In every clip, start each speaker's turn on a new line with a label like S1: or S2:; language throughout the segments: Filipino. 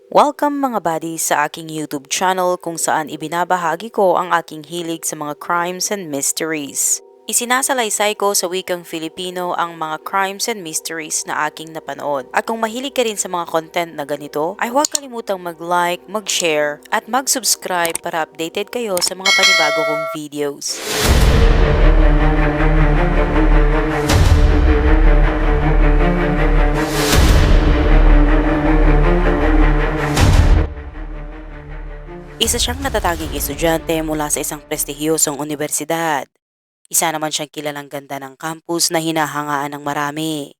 S1: Welcome mga buddies sa aking YouTube channel kung saan ibinabahagi ko ang aking hilig sa mga crimes and mysteries. Isinasalaysay ko sa wikang Filipino ang mga crimes and mysteries na aking napanood. At kung mahilig ka rin sa mga content na ganito, ay huwag kalimutang mag-like, mag-share, at mag-subscribe para updated kayo sa mga panibago kong videos. Isa siyang natataging estudyante mula sa isang prestihiyosong unibersidad. Isa naman siyang kilalang ganda ng campus na hinahangaan ng marami.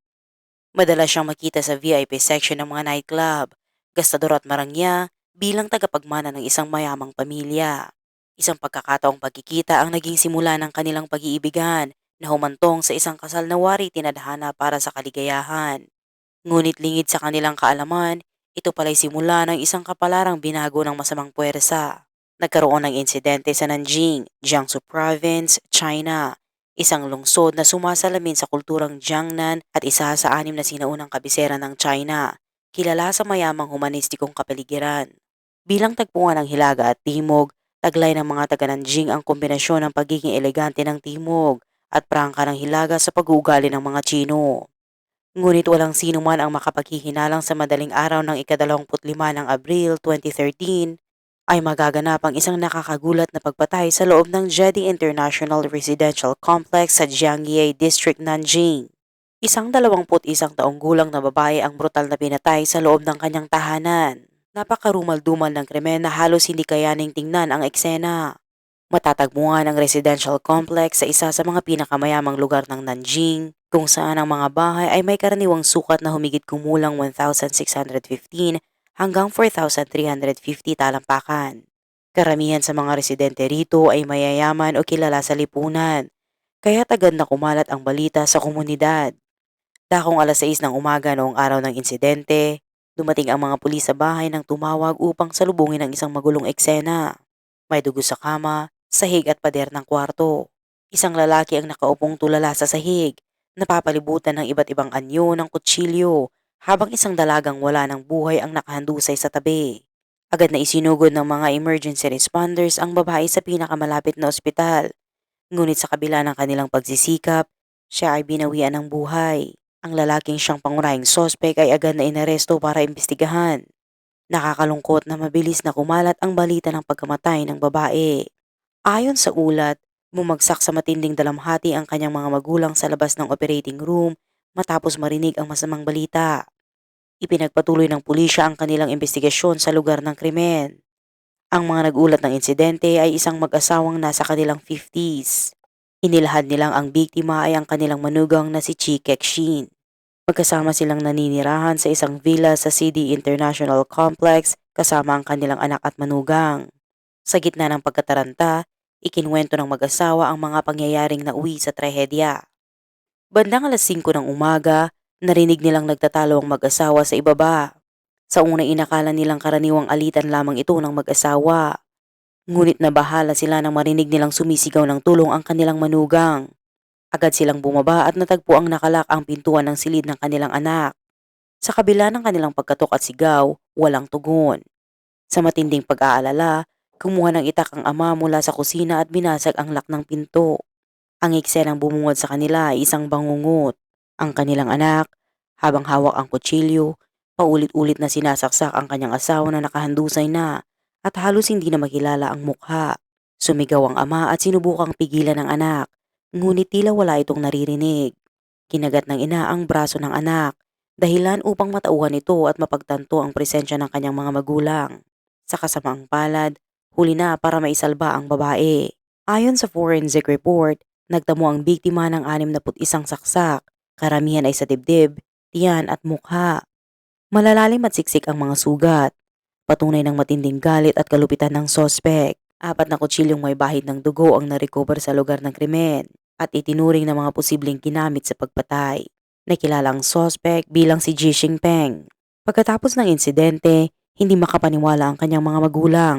S1: Madalas siyang makita sa VIP section ng mga nightclub, gastador at marangya bilang tagapagmana ng isang mayamang pamilya. Isang pagkakataong pagkikita ang naging simula ng kanilang pag-iibigan na humantong sa isang kasal na wari tinadhana para sa kaligayahan. Ngunit lingid sa kanilang kaalaman, ito pala'y simula ng isang kapalarang binago ng masamang puwersa. Nagkaroon ng insidente sa Nanjing, Jiangsu Province, China, isang lungsod na sumasalamin sa kulturang Jiangnan at isa sa 6 na sinaunang kabisera ng China, kilala sa mayamang humanistikong kapaligiran. Bilang tagpuan ng Hilaga at Timog, taglay ng mga taga Nanjing ang kombinasyon ng pagiging elegante ng Timog at prangka ng Hilaga sa pag-uugali ng mga Chino. Ngunit walang sino man ang makapaghihinalang sa madaling araw ng ika-25 ng Abril 2013 ay magaganap ang isang nakakagulat na pagpatay sa loob ng Jedi International Residential Complex sa Jiangye District, Nanjing. Isang 21 taong gulang na babae ang brutal na pinatay sa loob ng kanyang tahanan. Napakarumal-dumal ng krimen na halos hindi kayaning tingnan ang eksena. Matatagpuan ang residential complex sa isa sa mga pinakamayamang lugar ng Nanjing, kung saan ang mga bahay ay may karaniwang sukat na humigit kumulang 1,615 hanggang 4,350 talampakan. Karamihan sa mga residente rito ay mayayaman o kilala sa lipunan, kaya agad na kumalat ang balita sa komunidad. Dakong 6:00 ng umaga noong araw ng insidente, dumating ang mga pulis sa bahay nang tumawag upang salubungin ang isang magulong eksena. May dugo sa kama, sahig at pader ng kwarto. Isang lalaki ang nakaupong tulala sa sahig, napapalibutan ng iba't ibang anyo ng kutsilyo, habang isang dalagang wala ng buhay ang nakahandusay sa tabi. Agad na isinugod ng mga emergency responders ang babae sa pinakamalapit na ospital. Ngunit sa kabila ng kanilang pagsisikap, siya ay binawian ng buhay. Ang lalaking siyang pangunahing sospek ay agad na inaresto para imbestigahan. Nakakalungkot na mabilis na kumalat ang balita ng pagkamatay ng babae. Ayon sa ulat, bumagsak sa matinding dalamhati ang kanyang mga magulang sa labas ng operating room matapos marinig ang masamang balita. Ipinagpatuloy ng pulisya ang kanilang investigasyon sa lugar ng krimen. Ang mga nagulat ng insidente ay isang mag-asawang nasa kanilang 50s. Inilahad nilang ang biktima ay ang kanilang manugang na si Chi Kexin. Magkasama silang naninirahan sa isang villa sa CD International Complex kasama ang kanilang anak at manugang. Sa gitna ng pagkataranta, ikinwento ng mag-asawa ang mga pangyayaring nauwi sa trahedya. Bandang 5:00 ng umaga, narinig nilang nagtatalo ang mag-asawa sa ibaba. Sa unang inakala nilang karaniwang alitan lamang ito ng mag-asawa. Ngunit nabahala sila nang marinig nilang sumisigaw ng tulong ang kanilang manugang. Agad silang bumaba at natagpo ang nakalak ang pintuan ng silid ng kanilang anak. Sa kabila ng kanilang pagkatok at sigaw, walang tugon. Sa matinding pag-aalala, kumuha ng itak ang ama mula sa kusina at binasag ang lock ng pinto. Ang eksenang bumungad sa kanila ay isang bangungot. Ang kanilang anak, habang hawak ang kutsilyo, paulit-ulit na sinasaksak ang kanyang asawa na nakahandusay na at halos hindi na makilala ang mukha. Sumigaw ang ama at sinubukang pigilan ng anak, ngunit tila wala itong naririnig. Kinagat ng ina ang braso ng anak, dahilan upang matauhan ito at mapagtanto ang presensya ng kanyang mga magulang. Sa kasamaang palad, huli na para maisalba ang babae. Ayon sa forensic report, nagtamo ang biktima ng 61 saksak, karamihan ay sa dibdib, tiyan at mukha. Malalalim at siksik ang mga sugat, patunay ng matinding galit at kalupitan ng sospek. 4 na kutsilyong may bahid ng dugo ang narecover sa lugar ng krimen at itinuring ng mga posibleng ginamit sa pagpatay. Nakilala ang sospek bilang si Ji Xingpeng. Pagkatapos ng insidente, hindi makapaniwala ang kanyang mga magulang.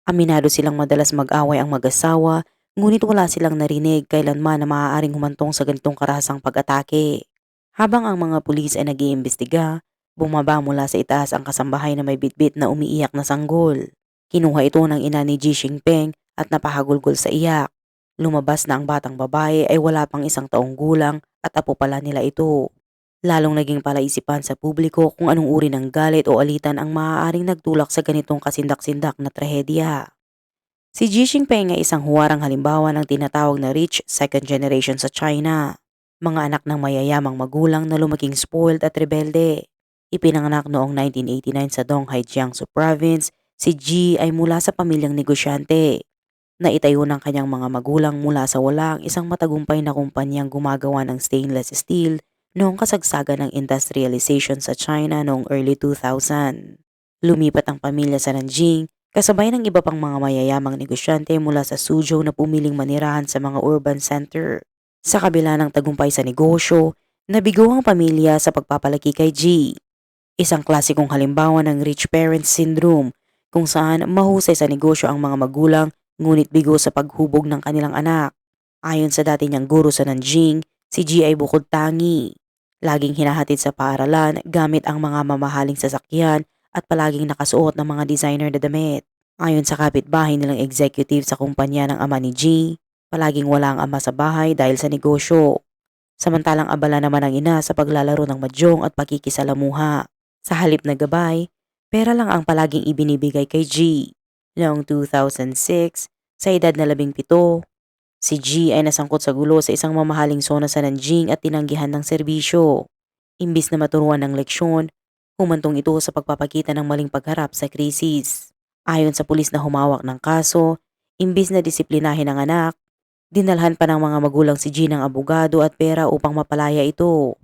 S1: Aminado silang madalas mag-away ang mag-asawa, ngunit wala silang narinig kailanman na maaaring humantong sa ganitong karahasang pag-atake. Habang ang mga pulis ay nag-iimbestiga, Bumaba mula sa itaas ang kasambahay na may bitbit na umiiyak na sanggol. Kinuha ito ng ina ni Ji Xingpeng at napahagulgol sa iyak. Lumabas na ang batang babae ay wala pang 1 taong gulang at apo pala nila ito. Lalong naging palaisipan sa publiko kung anong uri ng galit o alitan ang maaaring nagtulak sa ganitong kasindak-sindak na trahedya. Si Xi Jinping ay isang huwarang halimbawa ng tinatawag na rich second generation sa China. Mga anak ng mayayamang magulang na lumaking spoiled at rebelde. Ipinanganak noong 1989 sa Donghai, Jiangsu Province, si Ji ay mula sa pamilyang negosyante. Naitayo ng kanyang mga magulang mula sa wala ang isang matagumpay na kumpanyang gumagawa ng stainless steel noong kasagsagan ng industrialization sa China noong early 2000. Lumipat ang pamilya sa Nanjing kasabay ng iba pang mga mayayamang negosyante mula sa Suzhou na pumiling manirahan sa mga urban center. Sa kabila ng tagumpay sa negosyo, nabigo ang pamilya sa pagpapalaki kay Ji. Isang klasikong halimbawa ng rich parents syndrome kung saan mahusay sa negosyo ang mga magulang ngunit bigo sa paghubog ng kanilang anak. Ayon sa dati niyang guro sa Nanjing, si Ji ay bukod tangi. Laging hinahatid sa paaralan gamit ang mga mamahaling sasakyan at palaging nakasuot ng mga designer na damit. Ayon sa kapitbahay nilang executive sa kumpanya ng ama ni Ji, palaging wala ang ama sa bahay dahil sa negosyo. Samantalang abala naman ang ina sa paglalaro ng mahjong at pakikisalamuha. Sa halip na gabay, pera lang ang palaging ibinibigay kay G. Noong 2006, sa edad na 17, si G ay nasangkot sa gulo sa isang mamahaling zona sa Nanjing at tinanggihan ng serbisyo. Imbis na maturuan ng leksyon, humantong ito sa pagpapakita ng maling pagharap sa krisis. Ayon sa pulis na humawak ng kaso, imbis na disiplinahin ang anak, dinalhan pa ng mga magulang si G ng abogado at pera upang mapalaya ito.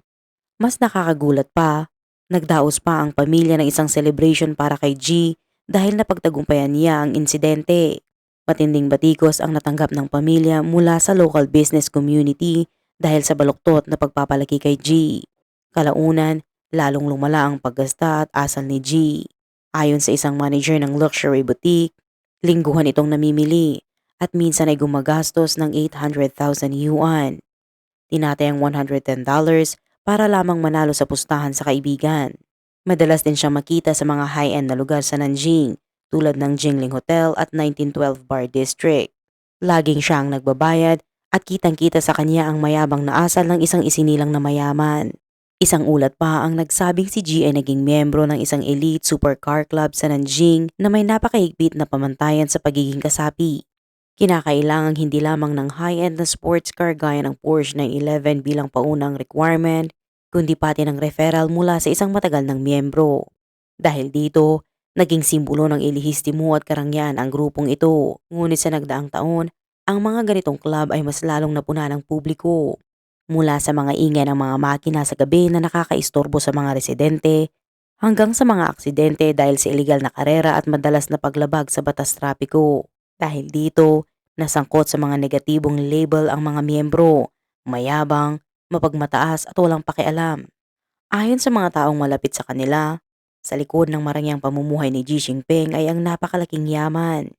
S1: Mas nakakagulat pa, nagdaos pa ang pamilya ng isang celebration para kay G dahil napagtagumpayan niya ang insidente. Matinding batikos ang natanggap ng pamilya mula sa local business community dahil sa baluktot na pagpapalaki kay G. Kalaunan, lalong lumala ang paggasta at asal ni G. Ayon sa isang manager ng luxury boutique, lingguhan itong namimili at minsan ay gumagastos ng 800,000 yuan. Tinatayang $110 para lamang manalo sa pustahan sa kaibigan. Madalas din siyang makita sa mga high-end na lugar sa Nanjing tulad ng Jingling Hotel at 1912 Bar District. Laging siya ang nagbabayad at kitang-kita sa kanya ang mayabang na asal ng isang isinilang na mayaman. Isang ulat pa ang nagsabing si G ay naging miyembro ng isang elite supercar club sa Nanjing na may napakahigpit na pamantayan sa pagiging kasapi. Kinakailangang hindi lamang ng high-end na sports car gaya ng Porsche 911 bilang paunang requirement, kundi pati ng referral mula sa isang matagal ng miyembro. Dahil dito, naging simbolo ng elihistimo at karangyaan ang grupong ito. Ngunit sa nagdaang taon, ang mga ganitong club ay mas lalong napuna ng publiko. Mula sa mga ingay ng mga makina sa gabi na nakakaistorbo sa mga residente, hanggang sa mga aksidente dahil sa iligal na karera at madalas na paglabag sa batas trapiko. Dahil dito, nasangkot sa mga negatibong label ang mga miyembro, mayabang, mapagmataas at walang pakialam. Ayon sa mga taong malapit sa kanila, sa likod ng marangyang pamumuhay ni Xi Jinping ay ang napakalaking yaman.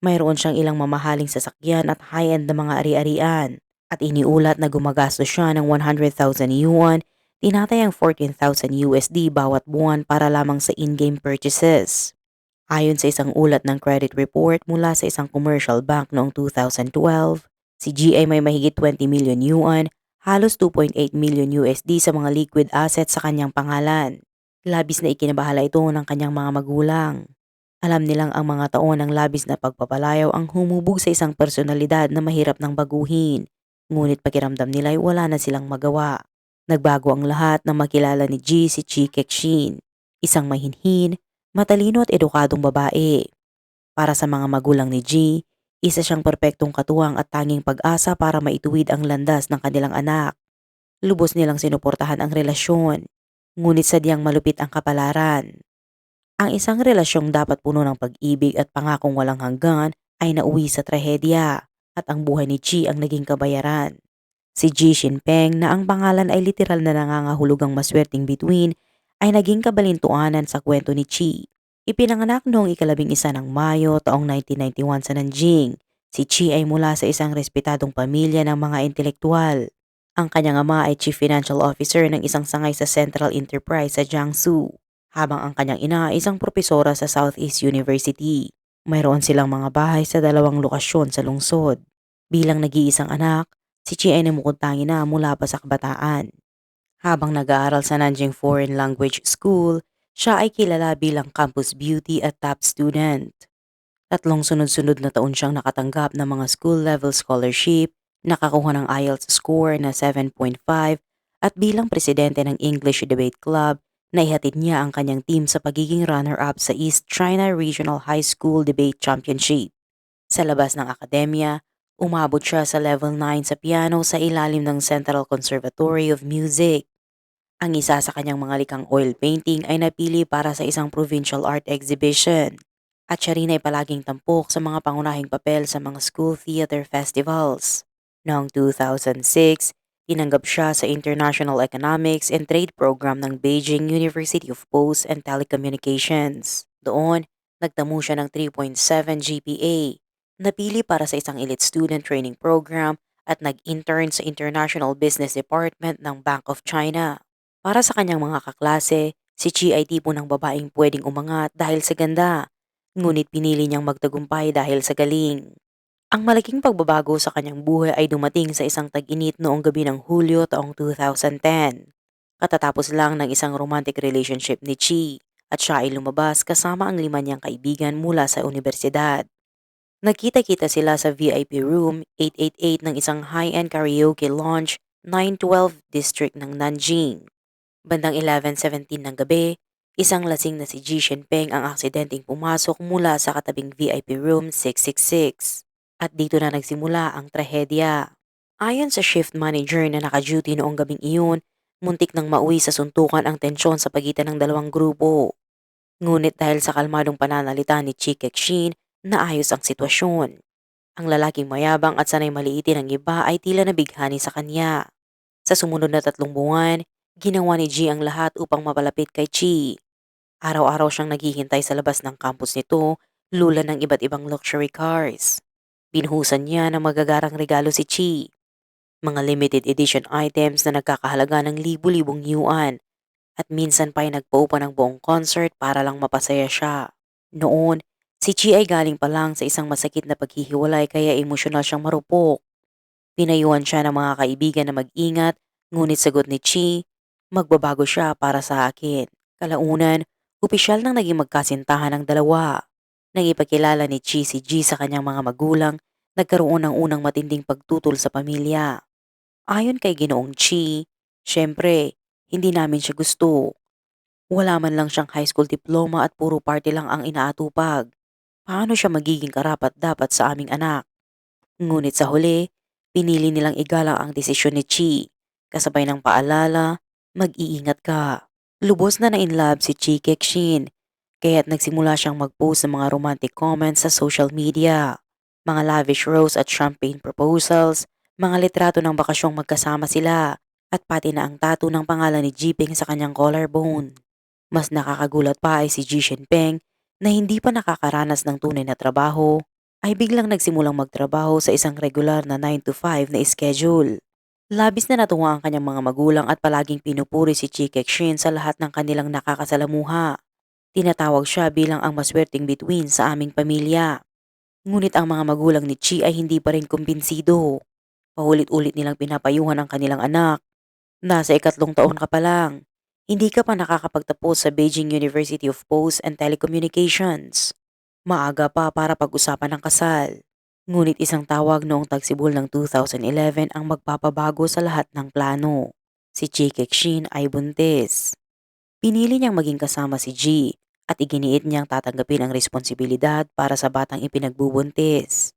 S1: Mayroon siyang ilang mamahaling sasakyan at high-end na mga ari-arian at iniulat na gumagastos siya ng 100,000 yuan, tinatayang 14,000 USD bawat buwan para lamang sa in-game purchases. Ayon sa isang ulat ng credit report mula sa isang commercial bank noong 2012, si GI may mahigit 20 million yuan, halos 2.8 million USD sa mga liquid assets sa kanyang pangalan. Labis na ikinabahala ito ng kanyang mga magulang. Alam nilang ang mga taon ng labis na pagpapalayaw ang humubog sa isang personalidad na mahirap ng baguhin. Ngunit pakiramdam nila ay wala na silang magawa. Nagbago ang lahat nang makilala ni G si Chi Kexin, isang mahinhin, matalino at edukadong babae. Para sa mga magulang ni G, isa siyang perpektong katuwang at tanging pag-asa para maituwid ang landas ng kanilang anak. Lubos nilang sinuportahan ang relasyon, ngunit sadyang malupit ang kapalaran. Ang isang relasyong dapat puno ng pag-ibig at pangakong walang hanggan ay nauwi sa trahedya at ang buhay ni Chi ang naging kabayaran. Si Xi Jinping na ang pangalan ay literal na nangangahulugang maswerteng bituin ay naging kabalintuanan sa kwento ni Chi. Ipinanganak noong ika-11 ng Mayo taong 1991 sa Nanjing. Si Chi ay mula sa isang respetadong pamilya ng mga intelektual. Ang kanyang ama ay Chief Financial Officer ng isang sangay sa Central Enterprise sa Jiangsu, habang ang kanyang ina ay isang propesora sa Southeast University. Mayroon silang mga bahay sa dalawang lokasyon sa lungsod. Bilang nag-iisang anak, si Chi ay namukuntangi na mula pa sa kabataan. Habang nag-aaral sa Nanjing Foreign Language School, siya ay kilala bilang campus beauty at top student. Tatlong sunod-sunod na taon siyang nakatanggap ng mga school-level scholarship, nakakuha ng IELTS score na 7.5 at bilang presidente ng English Debate Club, naihatid niya ang kanyang team sa pagiging runner-up sa East China Regional High School Debate Championship. Sa labas ng akademya, umabot siya sa level 9 sa piano sa ilalim ng Central Conservatory of Music. Ang isa sa kanyang mga likhang oil painting ay napili para sa isang provincial art exhibition. At siya rin ay palaging tampok sa mga pangunahing papel sa mga school theater festivals. Noong 2006, tinanggap siya sa International Economics and Trade Program ng Beijing University of Post and Telecommunications. Doon, nagtamo siya ng 3.7 GPA. Napili para sa isang elite student training program at nag-intern sa International Business Department ng Bank of China. Para sa kanyang mga kaklase, si Chi ay tipo ng babaeng pwedeng umangat dahil sa ganda, ngunit pinili niyang magtagumpay dahil sa galing. Ang malaking pagbabago sa kanyang buhay ay dumating sa isang tag-init noong gabi ng Hulyo taong 2010. Katatapos lang ng isang romantic relationship ni Chi at siya ay lumabas kasama ang 5 niyang kaibigan mula sa universidad. Nagkita-kita sila sa VIP room 888 ng isang high-end karaoke lounge 912 district ng Nanjing. Bandang 11:17 ng gabi, isang lasing na si Ji Shinpeng ang aksidenteng pumasok mula sa katabing VIP room 666. At dito na nagsimula ang trahedya. Ayon sa shift manager na naka-duty noong gabing iyon, muntik nang mauwi sa suntukan ang tensyon sa pagitan ng dalawang grupo. Ngunit dahil sa kalmadong pananalita ni Chi Kexin, naayos ang sitwasyon. Ang lalaking mayabang at sanay maliitin ang iba ay tila nabighani sa kanya. Sa sumunod na 3 buwan, ginawa ni G ang lahat upang mapalapit kay Chi. Araw-araw siyang naghihintay sa labas ng campus nito, lula ng iba't ibang luxury cars. Binuhusan niya ng magagarang regalo si Chi, mga limited edition items na nagkakahalaga ng libu-libong yuan, at minsan pa ay nagpaupa ng buong concert para lang mapasaya siya. Noon, si Chi ay galing pa lang sa isang masakit na paghihiwalay kaya emosyonal siyang marupok. Pinayuhan siya ng mga kaibigan na mag-ingat, ngunit sagot ni Chi, magbabago siya para sa akin. Kalaunan, opisyal nang naging magkasintahan ng dalawa. Nang ipakilala ni Chi si G sa kanyang mga magulang, nagkaroon ng unang matinding pagtutol sa pamilya. Ayon kay Ginoong Chi, syempre, hindi namin siya gusto. Wala man lang siyang high school diploma at puro party lang ang inaatupag. Paano siya magiging karapat dapat sa aming anak? Ngunit sa huli, pinili nilang igalang ang desisyon ni Chi, kasabay ng paalala, mag-iingat ka. Lubos na na-inlove si Chi Kexin, kaya't nagsimula siyang mag-post ng mga romantic comments sa social media. Mga lavish rose at champagne proposals, mga litrato ng bakasyong magkasama sila, at pati na ang tattoo ng pangalan ni Jiping sa kanyang collarbone. Mas nakakagulat pa ay si Ji Shinpeng na hindi pa nakakaranas ng tunay na trabaho ay biglang nagsimulang magtrabaho sa isang regular na 9 to 5 na schedule. Labis na natuwa ang kanyang mga magulang at palaging pinupuri si Chi Kexin sa lahat ng kanilang nakakasalamuha. Tinatawag siya bilang ang maswerteng bituin sa aming pamilya. Ngunit ang mga magulang ni Chi ay hindi pa rin kumbinsido. Paulit-ulit nilang pinapayuhan ang kanilang anak. Nasa ikatlong taon ka pa lang. Hindi ka pa nakakapagtapos sa Beijing University of Post and Telecommunications. Maaga pa para pag-usapan ng kasal. Ngunit isang tawag noong tagsibol ng 2011 ang magpapabago sa lahat ng plano. Si Chi Kexin ay buntis. Pinili niyang maging kasama si G at iginiit niyang tatanggapin ang responsibilidad para sa batang ipinagbubuntis.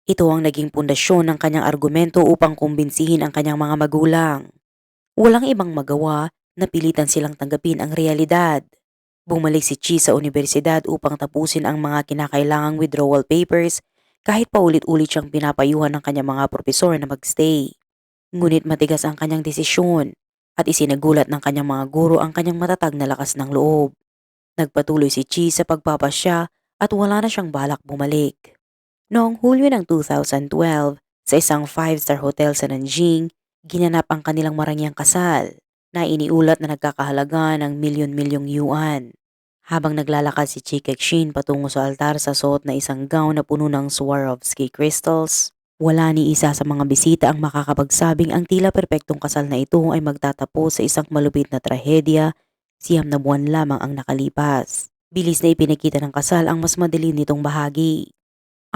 S1: Ito ang naging pundasyon ng kanyang argumento upang kumbinsihin ang kanyang mga magulang. Walang ibang magawa na pilitan silang tanggapin ang realidad. Bumalik si Chi sa universidad upang tapusin ang mga kinakailangang withdrawal papers kahit paulit-ulit siyang pinapayuhan ng kanyang mga propesor na magstay. Ngunit matigas ang kanyang desisyon at isinagulat ng kanyang mga guro ang kanyang matatag na lakas ng loob. Nagpatuloy si Chi sa pagpapasya at wala na siyang balak bumalik. Noong Hulyo ng 2012, sa isang 5-star hotel sa Nanjing, Ginanap ang kanilang marangyang kasal na iniulat na nagkakahalaga ng milyon-milyong yuan. Habang naglalakad si Chi Kexin patungo sa altar sa suot na isang gown na puno ng Swarovski crystals, wala ni isa sa mga bisita ang makakapagsabing ang tila perpektong kasal na ito ay magtatapos sa isang malupit na trahedya, 9 na buwan lamang ang nakalipas. Bilis na ipinakita ng kasal ang mas madilim nitong bahagi.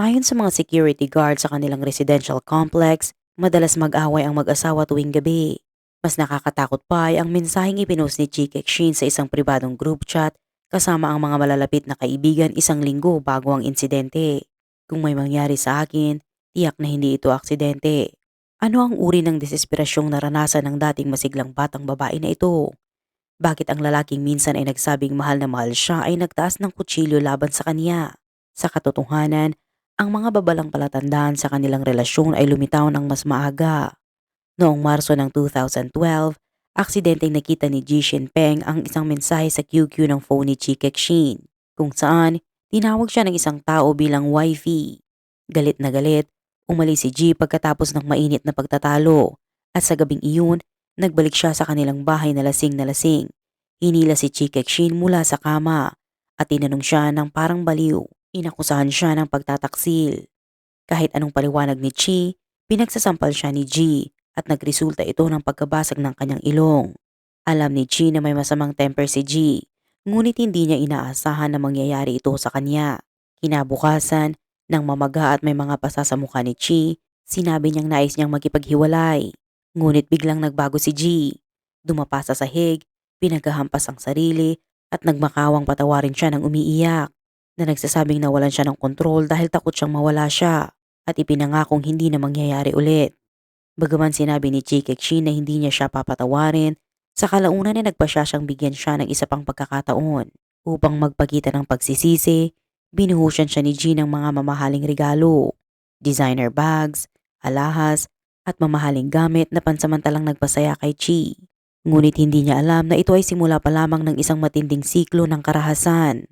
S1: Ayon sa mga security guard sa kanilang residential complex, madalas mag-away ang mag-asawa tuwing gabi. Mas nakakatakot pa ay ang mensaheng ipinost ni Chi Kexin sa isang pribadong group chat kasama ang mga malalapit na kaibigan 1 linggo bago ang insidente. Kung may mangyari sa akin, tiyak na hindi ito aksidente. Ano ang uri ng desesperasyong naranasan ng dating masiglang batang babae na ito? Bakit ang lalaking minsan ay nagsabing mahal na mahal siya ay nagtaas ng kutsilyo laban sa kanya? Sa katotohanan, ang mga babalang palatandaan sa kanilang relasyon ay lumitaw ng mas maaga. Noong Marso ng 2012, aksidenteng nakita ni Ji Shinpeng ang isang mensahe sa QQ ng phone ni Chi Kexin, kung saan tinawag siya ng isang tao bilang wifey. Galit na galit, umalis si Ji pagkatapos ng mainit na pagtatalo, at sa gabing iyon, nagbalik siya sa kanilang bahay na lasing na lasing. Hinila si Chi Kexin mula sa kama at tinanong siya ng parang baliw. Inakusahan siya ng pagtataksil. Kahit anong paliwanag ni Chi, pinagsasampal siya ni Ji at nagresulta ito ng pagkabasag ng kanyang ilong. Alam ni Chi na may masamang temper si Ji, ngunit hindi niya inaasahan na mangyayari ito sa kanya. Kinabukasan, nang mamaga at may mga pasa sa mukha ni Chi, sinabi niyang nais niyang makipaghiwalay. Ngunit biglang nagbago si Ji. Dumapa sa sahig, pinaghahampas ang sarili at nagmakawang patawarin siya ng umiiyak, na nagsasabing nawalan siya ng kontrol dahil takot siyang mawala siya at ipinangakong hindi na mangyayari ulit. Bagaman sinabi ni Chi Kexin na hindi niya siya papatawarin, sa kalaunan ay nagpasya siyang bigyan siya ng isa pang pagkakataon. Upang magpakita ng pagsisisi, binuhusan siya ni Ji ng mga mamahaling regalo, designer bags, alahas, at mamahaling gamit na pansamantalang nagpasaya kay Chi. Ngunit hindi niya alam na ito ay simula pa lamang ng isang matinding siklo ng karahasan.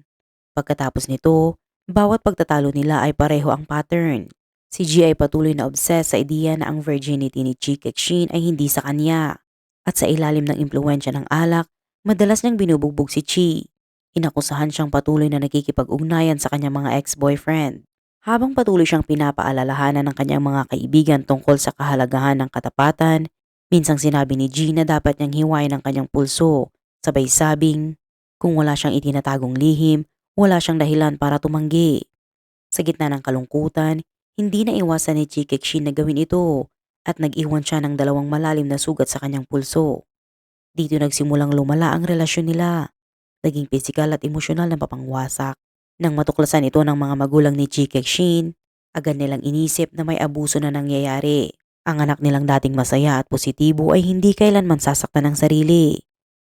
S1: Pagkatapos nito, bawat pagtatalo nila ay pareho ang pattern. Si G ay patuloy na obsessed sa ideya na ang virginity ni Chi Kexin ay hindi sa kanya. At sa ilalim ng impluensya ng alak, madalas niyang binubugbog si Chi. Inakusahan siyang patuloy na nakikipag-ugnayan sa kanyang mga ex-boyfriend. Habang patuloy siyang pinapaalalahanan ng kanyang mga kaibigan tungkol sa kahalagahan ng katapatan, minsang sinabi ni G na dapat niyang hiwain ang kanyang pulso, sabay sabing, kung wala siyang itinatagong lihim, wala siyang dahilan para tumanggi. Sa gitna ng kalungkutan, hindi na iwasan ni Chi Kexin na gawin ito at nag-iwan siya ng 2 malalim na sugat sa kanyang pulso. Dito nagsimulang lumala ang relasyon nila. Naging pisikal at emosyonal na mapangwasak. Nang matuklasan ito ng mga magulang ni Chi Kexin, agad nilang inisip na may abuso na nangyayari. Ang anak nilang dating masaya at positibo ay hindi kailanman sasaktan ng sarili.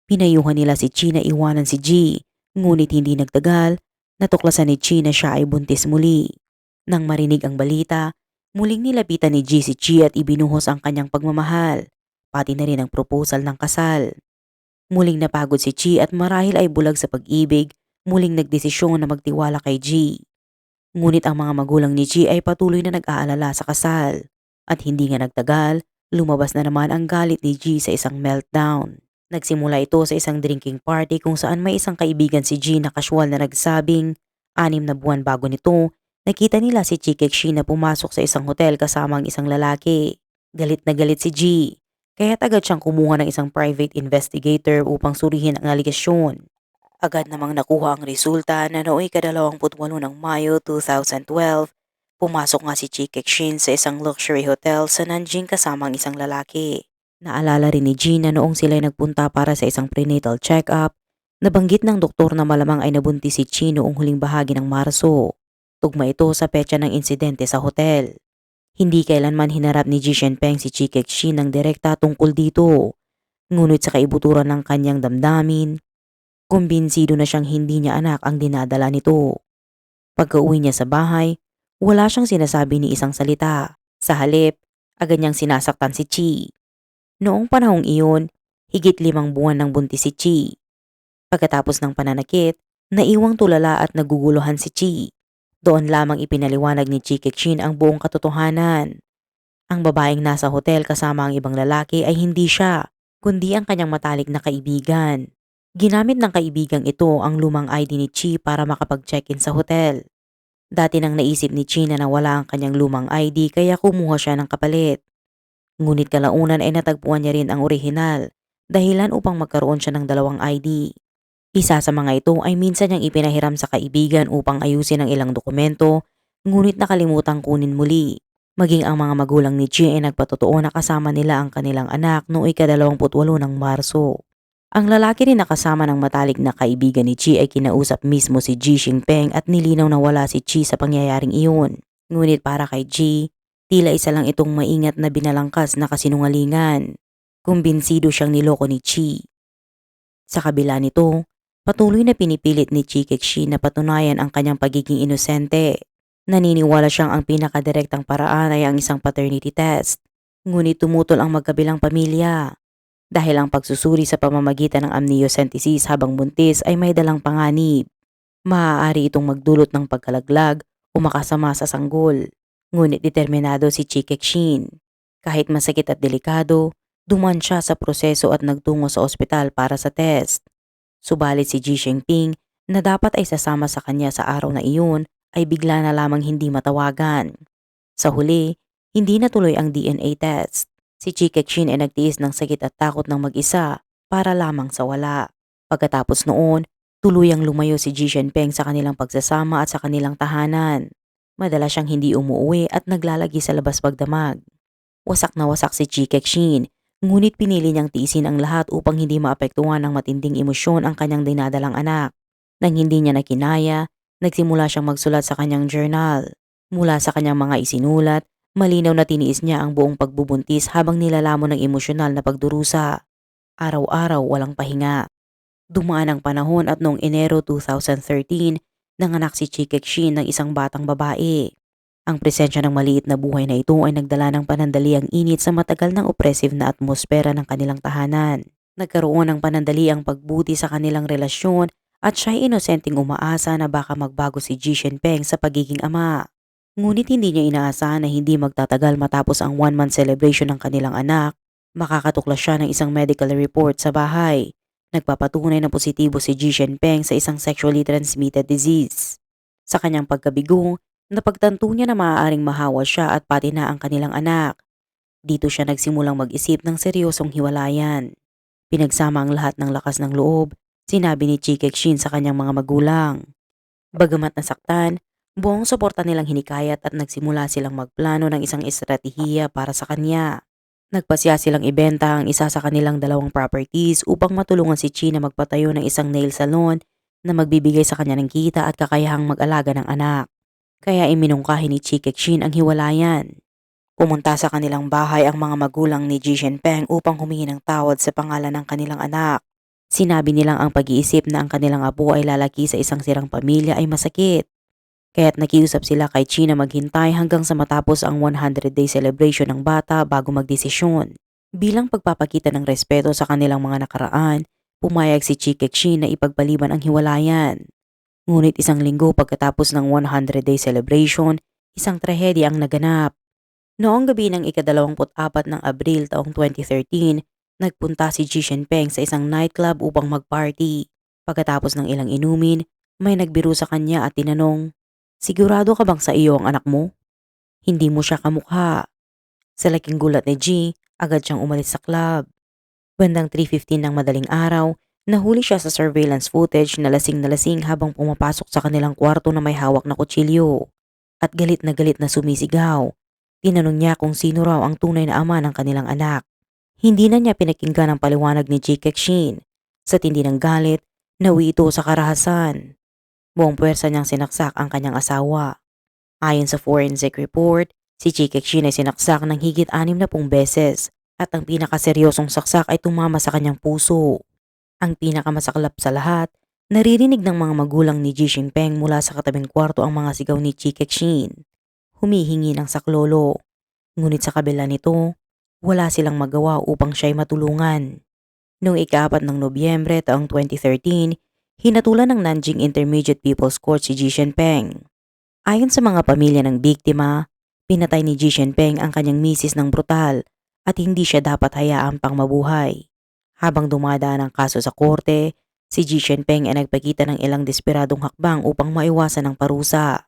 S1: Pinayuhan nila si Chi na iwanan si Ji, ngunit hindi nagtagal, natuklasan ni Chi na siya ay buntis muli. Nang marinig ang balita, muling nilapitan ni Ji si Chi at ibinuhos ang kanyang pagmamahal, pati na rin ang proposal ng kasal. Muling napagod si Chi at marahil ay bulag sa pag-ibig, muling nagdesisyon na magtiwala kay Ji. Ngunit ang mga magulang ni Ji ay patuloy na nag-aalala sa kasal. At hindi nga nagtagal, lumabas na naman ang galit ni Ji sa isang meltdown. Nagsimula ito sa isang drinking party kung saan may isang kaibigan si Ji na casual na nagsabing 6 na buwan bago nito, nakita nila si Chi Kexin na pumasok sa isang hotel kasama ang isang lalaki. Galit na galit si Ji, kaya't agad siyang kumuha ng isang private investigator upang surihin ang aligasyon. Agad namang nakuha ang resulta na noong ika-28 ng Mayo 2012, pumasok nga si Chi Kexin sa isang luxury hotel sa Nanjing kasama ang isang lalaki. Naalala rin ni Jean na noong sila'y nagpunta para sa isang prenatal check-up, nabanggit ng doktor na malamang ay nabuntis si Chi noong huling bahagi ng Marso. Tugma ito sa petsa ng insidente sa hotel. Hindi kailanman hinarap ni Ji Shenpeng si Chi Kexin ng direkta tungkol dito. Ngunit sa kaibuturan ng kanyang damdamin, kumbinsido na siyang hindi niya anak ang dinadala nito. Pagka-uwi niya sa bahay, wala siyang sinasabi ni isang salita. Sa halip, agad niyang sinasaktan si Chi. Noong panahong iyon, higit 5 buwan nang buntis si Chi. Pagkatapos ng pananakit, naiwang tulala at naguguluhan si Chi. Doon lamang ipinaliwanag ni Chi Kexin ang buong katotohanan. Ang babaeng nasa hotel kasama ang ibang lalaki ay hindi siya, kundi ang kanyang matalik na kaibigan. Ginamit ng kaibigang ito ang lumang ID ni Chi para makapag-check-in sa hotel. Dati nang naisip ni Chi na nawala ang kanyang lumang ID kaya kumuha siya ng kapalit. Ngunit kalaunan ay natagpuan niya rin ang orihinal, dahilan upang magkaroon siya ng dalawang ID. Isa sa mga ito ay minsan niyang ipinahiram sa kaibigan upang ayusin ang ilang dokumento, ngunit nakalimutan kunin muli. Maging ang mga magulang ni Chi ay nagpatotoo na kasama nila ang kanilang anak noong ika-28 ng Marso. Ang lalaki rin na kasama ng matalik na kaibigan ni Chi ay kinausap mismo si Ji Xingpeng at nilinaw na wala si Chi sa pangyayaring iyon. Ngunit para kay Ji, tila isa lang itong maingat na binalangkas na kasinungalingan. Kumbinsido siyang niloko ni Chi. Sa kabila nito, patuloy na pinipilit ni Chi Kexin na patunayan ang kanyang pagiging inosente. Naniniwala siyang ang pinakadirektang paraan ay ang isang paternity test. Ngunit tumutol ang magkabilang pamilya. Dahil ang pagsusuri sa pamamagitan ng amniocentesis habang buntis ay may dalang panganib. Maaari itong magdulot ng pagkalaglag o makasama sa sanggol. Ngunit determinado si Chi Kexin. Kahit masakit at delikado, duman siya sa proseso at nagtungo sa ospital para sa test. Subalit si Ji Xingping na dapat ay sasama sa kanya sa araw na iyon ay bigla na lamang hindi matawagan. Sa huli, hindi natuloy ang DNA test. Si Chi Kexin ay nagtiis ng sakit at takot ng mag-isa para lamang sa wala. Pagkatapos noon, tuluyang lumayo si Ji Shenpeng sa kanilang pagsasama at sa kanilang tahanan. Madalas siyang hindi umuwi at naglalagi sa labas pagdamag. Wasak na wasak si Chi Kexin, ngunit pinili niyang tiisin ang lahat upang hindi maapektuhan ng matinding emosyon ang kanyang dinadalang anak. Nang hindi niya nakinaya, nagsimula siyang magsulat sa kanyang journal. Mula sa kanyang mga isinulat, malinaw na tiniis niya ang buong pagbubuntis habang nilalamon ng emosyonal na pagdurusa. Araw-araw walang pahinga. Dumaan ang panahon at noong Enero 2013, nanganak si Chi Kexin ng isang batang babae. Ang presensya ng maliit na buhay na ito ay nagdala ng panandaliang init sa matagal ng oppressive na atmosfera ng kanilang tahanan. Nagkaroon ng panandaliang pagbuti sa kanilang relasyon at siya'y inosenteng umaasa na baka magbago si Ji Shenpeng sa pagiging ama. Ngunit hindi niya inaasahan na hindi magtatagal matapos ang 1-month celebration ng kanilang anak, makakatuklas siya ng isang medical report sa bahay. Nagpapatunay na positibo si Ji Shenpeng sa isang sexually transmitted disease. Sa kanyang pagkabigo, napagtanto niya na maaaring mahawa siya at pati na ang kanilang anak. Dito siya nagsimulang mag-isip ng seryosong hiwalayan. Pinagsama ang lahat ng lakas ng loob, sinabi ni Chi Kexin sa kanyang mga magulang. Bagamat nasaktan, buong suporta nilang hinikayat at nagsimula silang magplano ng isang estratehiya para sa kanya. Nagpasya silang ibenta ang isa sa kanilang dalawang properties upang matulungan si Chi na magpatayo ng isang nail salon na magbibigay sa kanya ng kita at kakayahang mag-alaga ng anak. Kaya iminungkahi ni Chi Kexin ang hiwalayan. Pumunta sa kanilang bahay ang mga magulang ni Ji Shenpeng upang humingi ng tawad sa pangalan ng kanilang anak. Sinabi nilang ang pag-iisip na ang kanilang apo ay lalaki sa isang sirang pamilya ay masakit. Kaya't nakiusap sila kay Chi na maghintay hanggang sa matapos ang 100-day celebration ng bata bago magdesisyon. Bilang pagpapakita ng respeto sa kanilang mga nakaraan, pumayag si Chi Kexin na ipagpaliban ang hiwalayan. Ngunit isang linggo pagkatapos ng 100-day celebration, isang trahedya ang naganap. Noong gabi ng ika-24 ng Abril taong 2013, nagpunta si Ji Shenpeng sa isang nightclub upang mag-party. Pagkatapos ng ilang inumin, may nagbiro sa kanya at tinanong, "Sigurado ka bang sa iyo ang anak mo? Hindi mo siya kamukha." Sa laking gulat ni Ji, agad siyang umalis sa club. Bandang 3:15 ng madaling araw, nahuli siya sa surveillance footage na lasing habang pumapasok sa kanilang kwarto na may hawak na kutsilyo. At galit na sumisigaw. Tinanong niya kung sino raw ang tunay na ama ng kanilang anak. Hindi na niya pinakinggan ang paliwanag ni Chi Kexin. Sa tindi ng galit, nawi ito sa karahasan. Buong puwersa niyang sinaksak ang kanyang asawa. Ayon sa forensic report, si Chi Kexin ay sinaksak ng higit 60 beses at ang pinakaseryosong saksak ay tumama sa kanyang puso. Ang pinakamasaklap sa lahat, naririnig ng mga magulang ni Ji Shenpeng mula sa katabing kwarto ang mga sigaw ni Chi Kexin. Humihingi ng saklolo. Ngunit sa kabila nito, wala silang magawa upang siya'y matulungan. Noong ika-4 ng Nobyembre taong 2013, hinatulan ng Nanjing Intermediate People's Court si Ji Shenpeng. Ayon sa mga pamilya ng biktima, Pinatay ni Ji Shinpeng ang kanyang misis ng brutal at hindi siya dapat hayaan pang mabuhay. Habang dumadaan ang kaso sa korte, si Ji Shinpeng ay nagpakita ng ilang desperadong hakbang upang maiwasan ang parusa.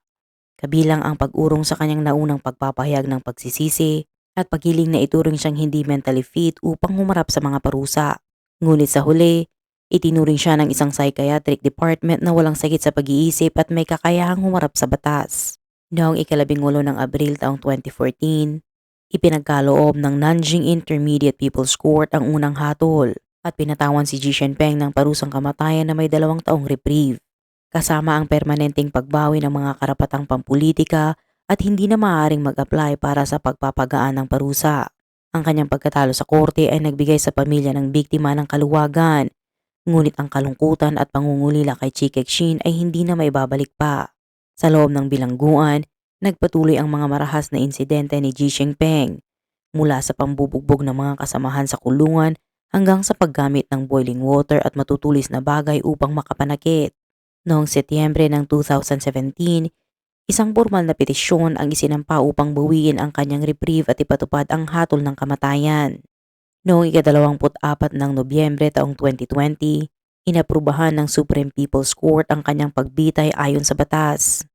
S1: Kabilang ang pag-urong sa kanyang naunang pagpapahayag ng pagsisisi at paghiling na ituring siyang hindi mentally fit upang humarap sa mga parusa. Ngunit sa huli, itinuring siya ng isang psychiatric department na walang sakit sa pag-iisip at may kakayahang humarap sa batas. Noong ika-18 ng Abril taong 2014, ipinagkaloob ng Nanjing Intermediate People's Court ang unang hatol at pinatawan si Ji Shinpeng ng parusang kamatayan na may 2 taong reprieve, kasama ang permanenteng pagbawi ng mga karapatang pampulitika at hindi na maaaring mag-apply para sa pagpapagaan ng parusa. Ang kanyang pagkatalo sa korte ay nagbigay sa pamilya ng biktima ng kaluwagan, ngunit ang kalungkutan at pangungulila kay Chi Kexin ay hindi na maibabalik pa. Sa loob ng bilangguan, nagpatuloy ang mga marahas na insidente ni Ji Shinpeng, mula sa pambubugbog ng mga kasamahan sa kulungan hanggang sa paggamit ng boiling water at matutulis na bagay upang makapanakit. Noong Setyembre ng 2017, isang formal na petisyon ang isinampa upang bawiin ang kanyang reprieve at ipatupad ang hatol ng kamatayan. Noong ika-24 ng Nobyembre taong 2020, inaprubahan ng Supreme People's Court ang kanyang pagbitay ayon sa batas.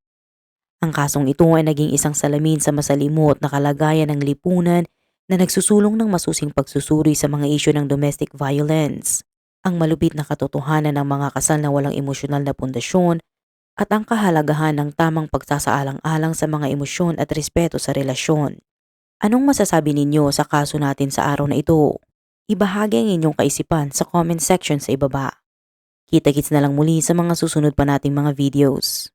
S1: Ang kasong ito ay naging isang salamin sa masalimot na kalagayan ng lipunan na nagsusulong ng masusing pagsusuri sa mga isyu ng domestic violence, ang malupit na katotohanan ng mga kasal na walang emosyonal na pundasyon at ang kahalagahan ng tamang pagsasaalang-alang sa mga emosyon at respeto sa relasyon. Anong masasabi ninyo sa kaso natin sa araw na ito? Ibahagi ang inyong kaisipan sa comment section sa ibaba. Kita-kits na lang muli sa mga susunod pa nating mga videos.